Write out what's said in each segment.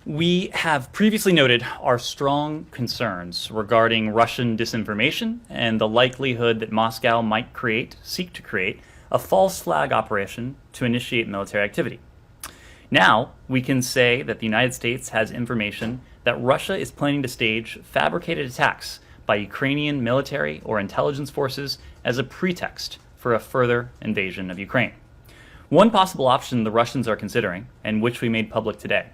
We have previously noted our strong concerns regarding Russian disinformation and the likelihood that Moscow might seek to create, a false flag operation to initiate military activity. Now, we can say that the United States has information that Russia is planning to stage fabricated attacks by Ukrainian military or intelligence forces as a pretext for a further invasion of Ukraine. One possible option the Russians are considering, and which we made public today,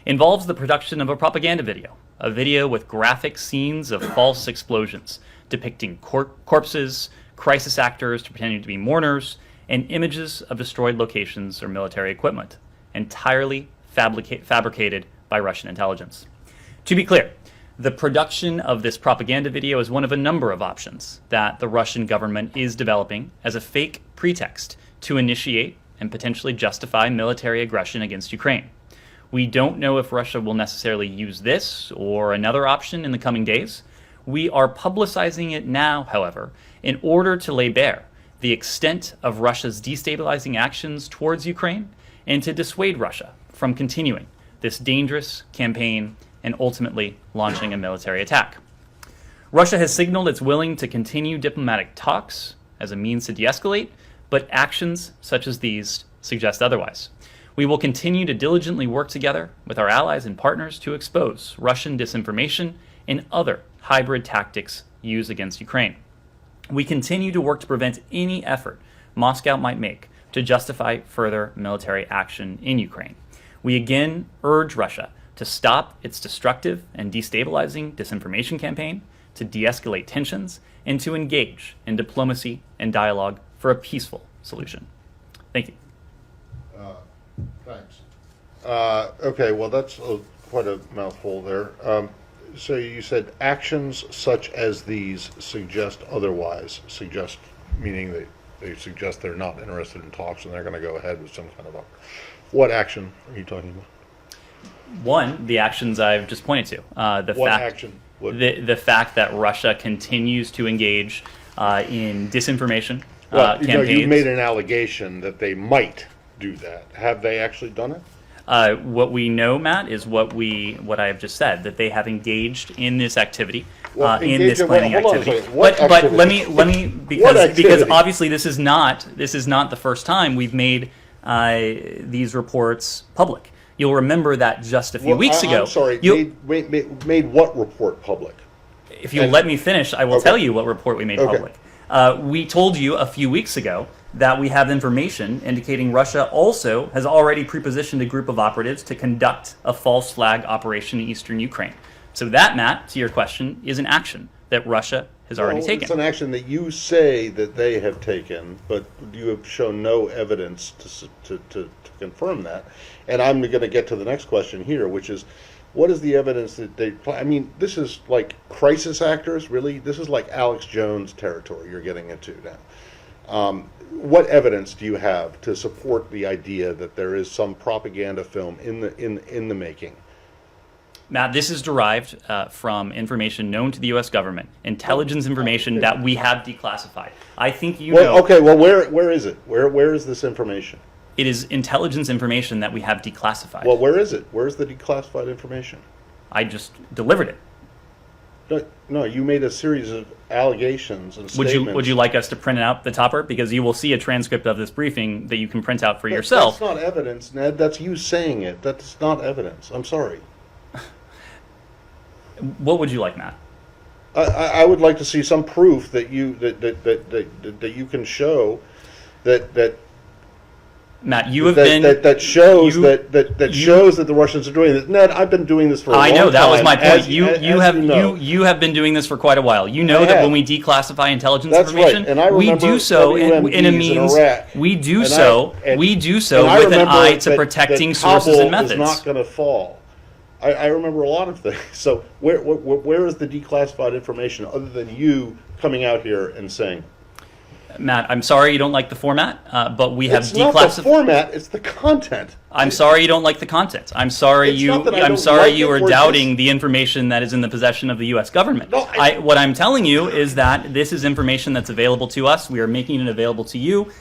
involves the production of a propaganda video, a video with graphic scenes of false explosions depicting corpses, crisis actors pretending to be mourners, and images of destroyed locations or military equipment, entirely fabricated by Russian intelligence. To be clear, the production of this propaganda video is one of a number of options that the Russian government is developing as a fake pretext to initiate and potentially justify military aggression against Ukraine. We don't know if Russia will necessarily use this or another option in the coming days. We are publicizing it now, however, in order to lay bare the extent of Russia's destabilizing actions towards Ukraine and to dissuade Russia from continuing this dangerous campaign and ultimately launching a military attack. Russia has signaled it's willing to continue diplomatic talks as a means to de-escalate, but actions such as these suggest otherwise. We will continue to diligently work together with our allies and partners to expose Russian disinformation and other hybrid tactics used against Ukraine. We continue to work to prevent any effort Moscow might make to justify further military action in Ukraine. We again urge Russia to stop its destructive and destabilizing disinformation campaign, to de-escalate tensions, and to engage in diplomacy and dialogue for a peaceful solution. Thank you. Thanks. Okay, well, that's quite a mouthful there. So you said actions such as these suggest otherwise. Suggest meaning they suggest they're not interested in talks and they're going to go ahead with some kind of what action are you talking about? One, the actions I've just pointed to. The fact that Russia continues to engage in disinformation campaigns. You made an allegation that they might do that. Have they actually done it? What we know, Matt, is what I have just said, that they have engaged in this activity, in this planning activity. But let me because obviously this is not the first time we've made these reports public. You'll remember that just a few weeks ago. I'm sorry. Made what report public? If you'll let me finish, I will tell you what report we made public. We told you a few weeks ago that we have information indicating Russia also has already prepositioned a group of operatives to conduct a false flag operation in eastern Ukraine. So that, Matt, to your question, is an action that Russia has already taken. It's an action that you say that they have taken, but you have shown no evidence to confirm that. And I'm going to get to the next question here, which is, what is the evidence that they play? I mean, this is like crisis actors, really? This is like Alex Jones territory you're getting into now. What evidence do you have to support the idea that there is some propaganda film in the making? Matt, this is derived from information known to the U.S. government, intelligence information that we have declassified. I think you know. Okay, well, where is it? Where is this information? It is intelligence information that we have declassified. Well, where is it? Where's the declassified information? I just delivered it. No, you made a series of allegations and statements. Would you like us to print out the topper? Because you will see a transcript of this briefing that you can print out for yourself. That's not evidence, Ned. That's you saying it. That's not evidence. I'm sorry. What would you like, Matt? I would like to see some proof that you can show that Matt, you have been that shows that the Russians are doing this. Ned, I've been doing this for a long time. I know, that was my point. You have been doing this for quite a while. You know that when we declassify intelligence information, we do so in a means. We do so with an eye to protecting sources and methods. Is not going to fall. I remember a lot of things. So where is the declassified information other than you coming out here and saying? Matt, I'm sorry you don't like the format, but we have It's not the declassified. format; it's the content. I'm sorry you don't like the content. I'm sorry It's not that I I'm don't sorry like you it, are we're doubting just- the information that is in the possession of the U.S. government. No, What I'm telling you is that this is information that's available to us. We are making it available to you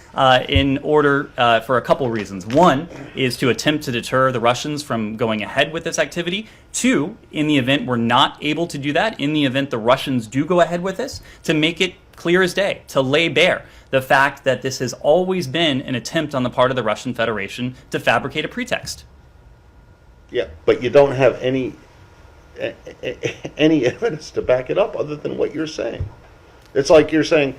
in order for a couple reasons. One is to attempt to deter the Russians from going ahead with this activity. Two, in the event we're not able to do that, in the event the Russians do go ahead with this, to make it clear as day, to lay bare the fact that this has always been an attempt on the part of the Russian Federation to fabricate a pretext. Yeah, but you don't have any evidence to back it up other than what you're saying. It's like you're saying,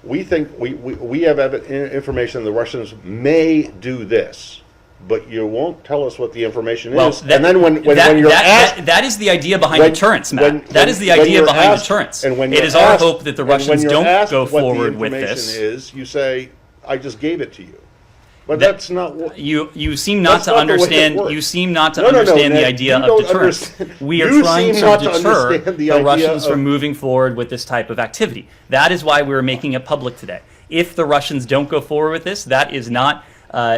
we think we have information the Russians may do this, but you won't tell us what the information is. And then when you're asked, that is the idea behind deterrence, Matt. That is the when idea you're behind asked- deterrence. And when It you're is our asked- hope that the and when Russians you're don't asked go what the forward with information this. is, you say, "I just gave it to you," but that's not what. You seem not That's to not the way it understand. works. You seem not to No, understand the Ned, idea you of don't deterrence. understand. We are You trying seem to not to deter understand the the idea Russians of- from moving forward with this type of activity. That is why we're making it public today. If the Russians don't go forward with this, that is not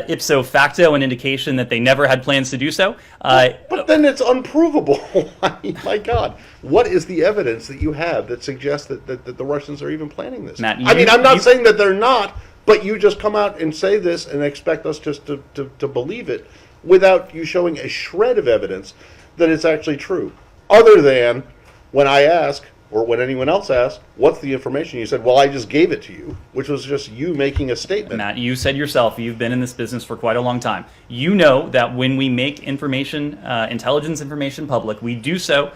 ipso facto an indication that they never had plans to do so. But then it's unprovable. I mean, my God, what is the evidence that you have that suggests that the Russians are even planning this? Matt, I mean, I'm not you- saying that they're not, but you just come out and say this and expect us just to believe it without you showing a shred of evidence that it's actually true. Other than when I ask, or when anyone else asks, what's the information? You said, well, I just gave it to you, which was just you making a statement. Matt, you said yourself, you've been in this business for quite a long time. You know that when we make information, intelligence information public, we do so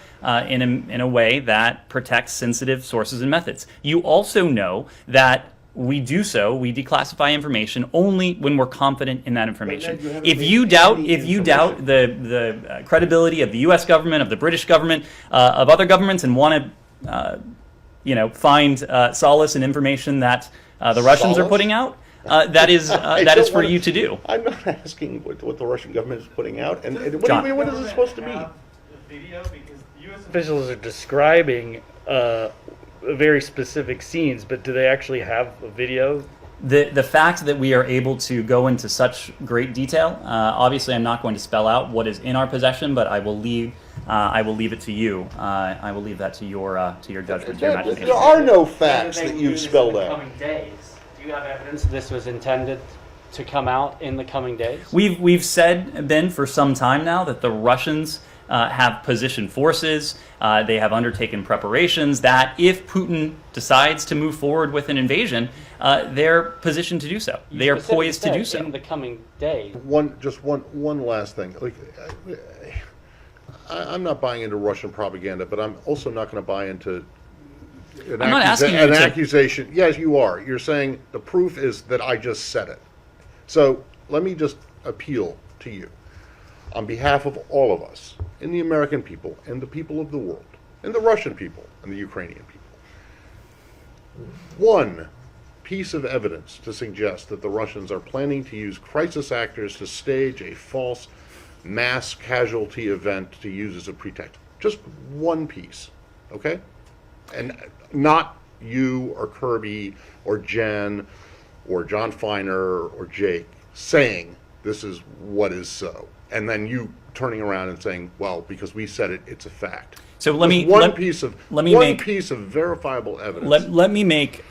in a way that protects sensitive sources and methods. You also know that we declassify information only when we're confident in that information. Ned, you haven't If made you doubt, any if you doubt the credibility of the U.S. government, of the British government, of other governments, and want to find solace in information that the Russians are Solace? putting out, that is for you to do. I'm not asking what the Russian government is putting out, and what do you John. mean? What is it supposed to be? Video because U.S. officials are describing very specific scenes, but do they actually have a video? The fact that we are able to go into such great detail, obviously, I'm not going to spell out what is in our possession, but I will leave it to you. I will leave that to your judgment, to your imagination. There are no facts that you've spelled out. Coming days. Do you have evidence this was intended to come out in the coming days? We've said, Ben, for some time now that the Russians have positioned forces. They have undertaken preparations that if Putin decides to move forward with an invasion, they're positioned to do so. They are poised to do so. In the coming days. One last thing. Like, I'm not buying into Russian propaganda, but I'm also not going to buy into I'm not asking you an to- accusation. Yes, you are. You're saying the proof is that I just said it. So let me just appeal to you on behalf of all of us, and the American people, and the people of the world, and the Russian people, and the Ukrainian people. One piece of evidence to suggest that the Russians are planning to use crisis actors to stage a false mass casualty event to use as a pretext. Just one piece, okay? And not you or Kirby or Jen or John Feiner or Jake saying this is what is so. And then you turning around and saying, well, because we said it, it's a fact. So let me Just one let- piece of let me one make- piece of verifiable evidence. Let me make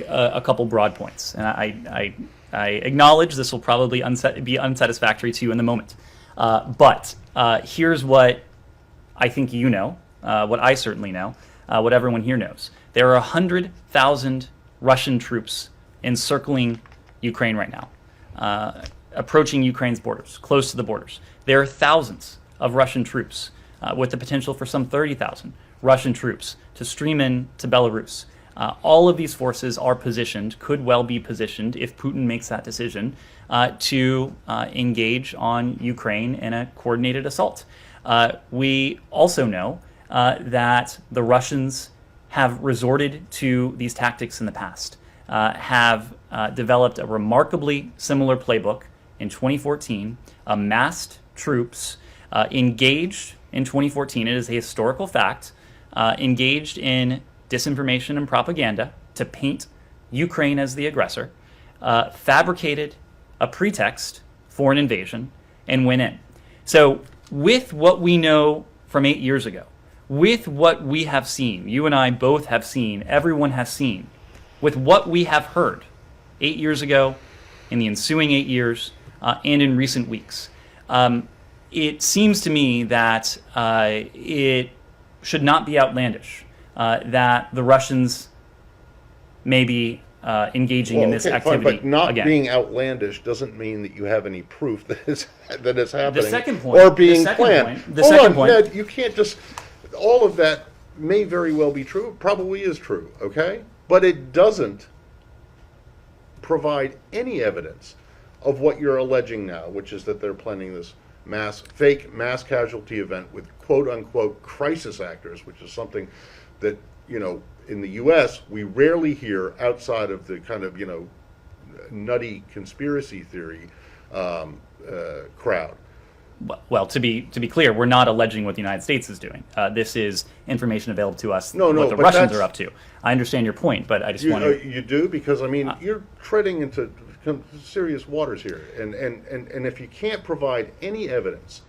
a couple broad points, and I acknowledge this will probably be unsatisfactory to you in the moment, but here's what I think you know, what I certainly know, what everyone here knows. There are 100,000 Russian troops encircling Ukraine right now, approaching Ukraine's borders, close to the borders. There are thousands of Russian troops, with the potential for some 30,000 Russian troops to stream in to Belarus. All of these forces are positioned, could well be positioned, if Putin makes that decision, to engage on Ukraine in a coordinated assault. We also know that the Russians have resorted to these tactics in the past, have developed a remarkably similar playbook in 2014, amassed troops, engaged in 2014, it is a historical fact, engaged in disinformation and propaganda to paint Ukraine as the aggressor, fabricated a pretext for an invasion, and went in. So with what we know from 8 years ago, with what we have seen, you and I both have seen, everyone has seen, with what we have heard 8 years ago, in the ensuing 8 years, and in recent weeks, it seems to me that it should not be outlandish that the Russians may be engaging in this okay, activity fine, but not again. being outlandish doesn't mean that you have any proof that it's happening. second point- or being the second planned. point- the Hold second on, point- Ned, you can't just. All of that may very well be true. Probably is true. Okay, but it doesn't provide any evidence of what you're alleging now, which is that they're planning this fake mass casualty event with quote unquote crisis actors, which is something that, in the U.S. we rarely hear outside of the kind of, nutty conspiracy theory crowd. Well, to be clear, we're not alleging what the United States is doing. This is information available to us. No, what the but Russians that's- are up to. I understand your point, but I just want to. You do, because I mean you're treading into serious waters here, and if you can't provide any evidence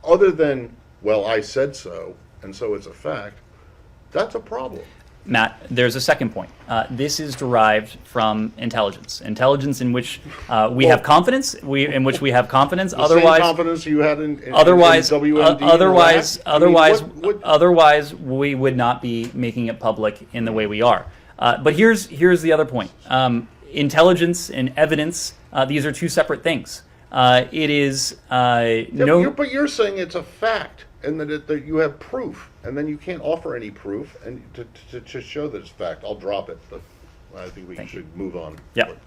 other than, well, I said so, and so it's a fact, that's a problem. Matt, there's a second point. This is derived from intelligence in which we have confidence. In which we have confidence. The Otherwise, same confidence you had in otherwise, WMD. otherwise, we would not be making it public in the way we are. But here's the other point. Intelligence and evidence; these are two separate things. It is but you're saying it's a fact, and that you have proof, and then you can't offer any proof, and to show that it's fact. I'll drop it, but I think we should move on. Yep.